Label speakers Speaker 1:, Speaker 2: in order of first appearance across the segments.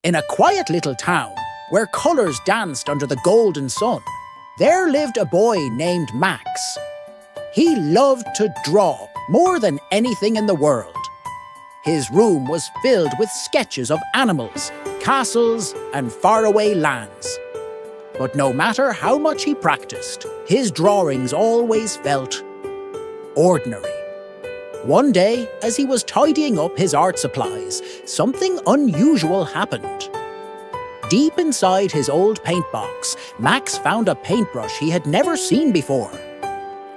Speaker 1: In a quiet little town, where colours danced under the golden sun, there lived a boy named Max. He loved to draw more than anything in the world. His room was filled with sketches of animals, castles, and faraway lands. But no matter how much he practiced, his drawings always felt ordinary. One day, as he was tidying up his art supplies, something unusual happened. Deep inside his old paint box, Max found a paintbrush he had never seen before.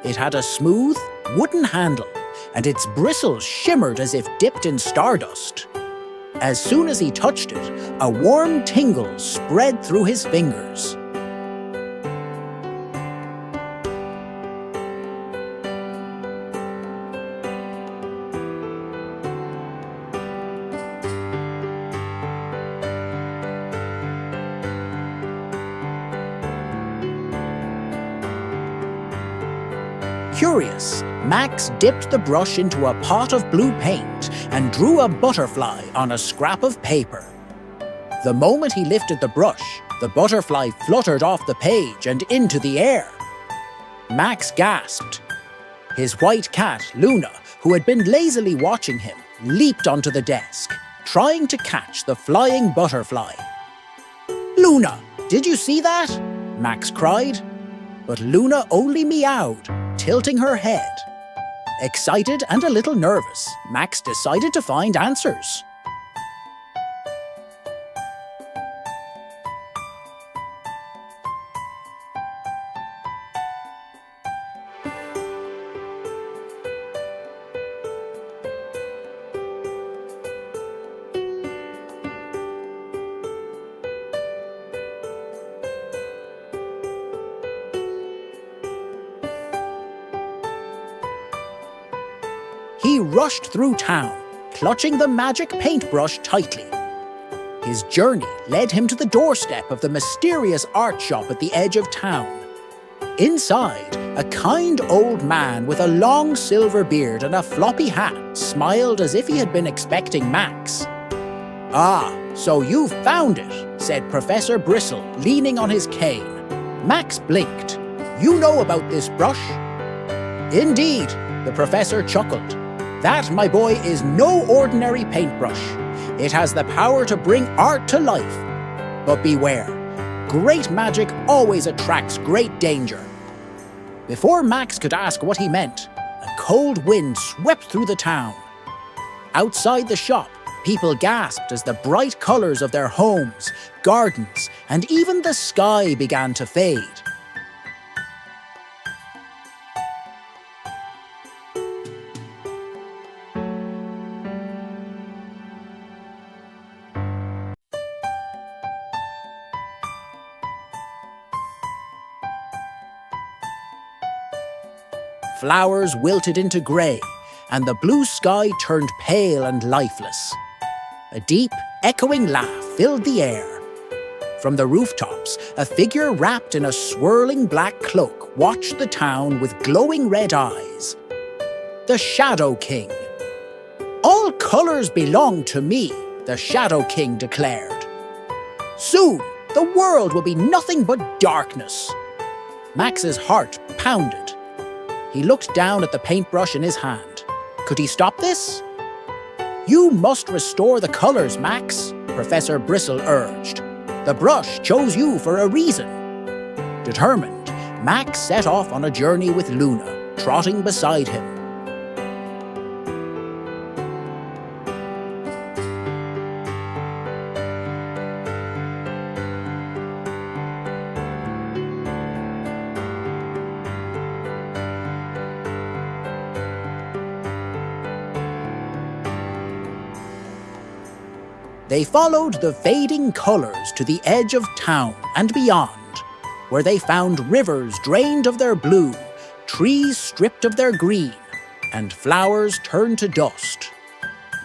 Speaker 1: It had a smooth, wooden handle, and its bristles shimmered as if dipped in stardust. As soon as he touched it, a warm tingle spread through his fingers. Curious, Max dipped the brush into a pot of blue paint and drew a butterfly on a scrap of paper. The moment he lifted the brush, the butterfly fluttered off the page and into the air. Max gasped. His white cat, Luna, who had been lazily watching him, leaped onto the desk, trying to catch the flying butterfly. "Luna, did you see that?" Max cried. But Luna only meowed, tilting her head. Excited and a little nervous, Max decided to find answers. He rushed through town, clutching the magic paintbrush tightly. His journey led him to the doorstep of the mysterious art shop at the edge of town. Inside, a kind old man with a long silver beard and a floppy hat smiled as if he had been expecting Max. "Ah, so you've found it," said Professor Bristle, leaning on his cane. Max blinked. "You know about this brush?" "Indeed," the professor chuckled. "That, my boy, is no ordinary paintbrush. It has the power to bring art to life. But beware, great magic always attracts great danger." Before Max could ask what he meant, a cold wind swept through the town. Outside the shop, people gasped as the bright colours of their homes, gardens, and even the sky began to fade. Flowers wilted into grey, and the blue sky turned pale and lifeless. A deep, echoing laugh filled the air. From the rooftops, a figure wrapped in a swirling black cloak watched the town with glowing red eyes. The Shadow King. "All colours belong to me," the Shadow King declared. "Soon, the world will be nothing but darkness." Max's heart pounded. He looked down at the paintbrush in his hand. Could he stop this? "You must restore the colours, Max," Professor Bristle urged. "The brush chose you for a reason." Determined, Max set off on a journey with Luna, trotting beside him. They followed the fading colours to the edge of town and beyond, where they found rivers drained of their blue, trees stripped of their green, and flowers turned to dust.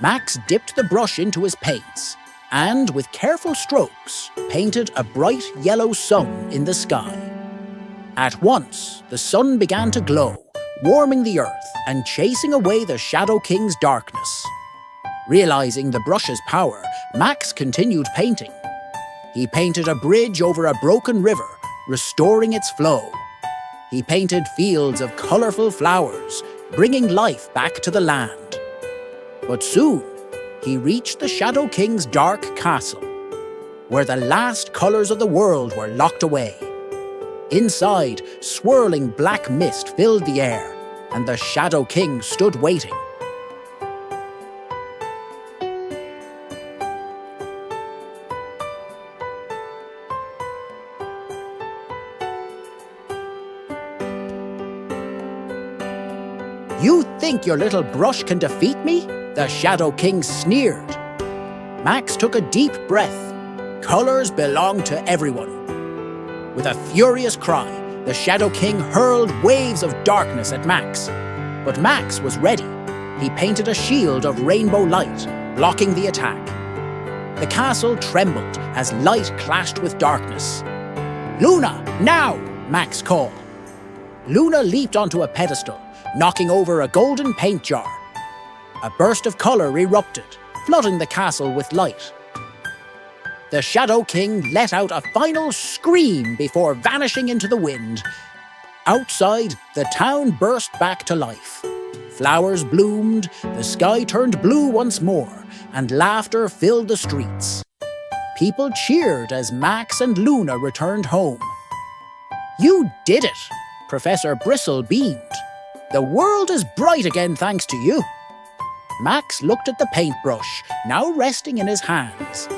Speaker 1: Max dipped the brush into his paints and, with careful strokes, painted a bright yellow sun in the sky. At once, the sun began to glow, warming the earth and chasing away the Shadow King's darkness. Realizing the brush's power, Max continued painting. He painted a bridge over a broken river, restoring its flow. He painted fields of colourful flowers, bringing life back to the land. But soon, he reached the Shadow King's dark castle, where the last colours of the world were locked away. Inside, swirling black mist filled the air, and the Shadow King stood waiting. "You think your little brush can defeat me?" the Shadow King sneered. Max took a deep breath. Colours belong to everyone. With a furious cry, the Shadow King hurled waves of darkness at Max. But Max was ready. He painted a shield of rainbow light, blocking the attack. The castle trembled as light clashed with darkness. "Luna, now!" Max called. Luna leaped onto a pedestal, knocking over a golden paint jar. A burst of colour erupted, flooding the castle with light. The Shadow King let out a final scream before vanishing into the wind. Outside, the town burst back to life. Flowers bloomed, the sky turned blue once more, and laughter filled the streets. People cheered as Max and Luna returned home. "You did it!" Professor Bristle beamed. "The world is bright again thanks to you." Max looked at the paintbrush, now resting in his hands.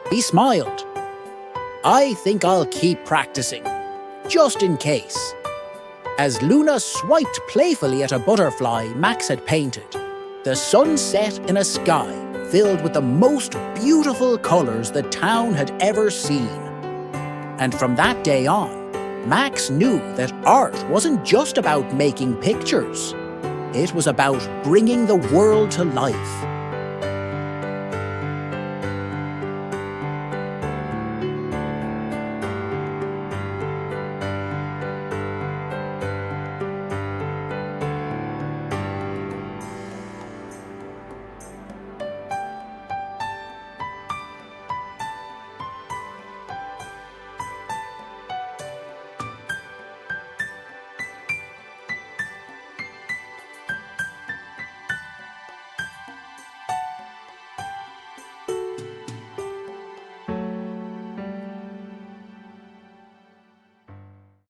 Speaker 1: He smiled. "I think I'll keep practicing, just in case." As Luna swiped playfully at a butterfly Max had painted, the sun set in a sky filled with the most beautiful colours the town had ever seen. And from that day on, Max knew that art wasn't just about making pictures. It was about bringing the world to life.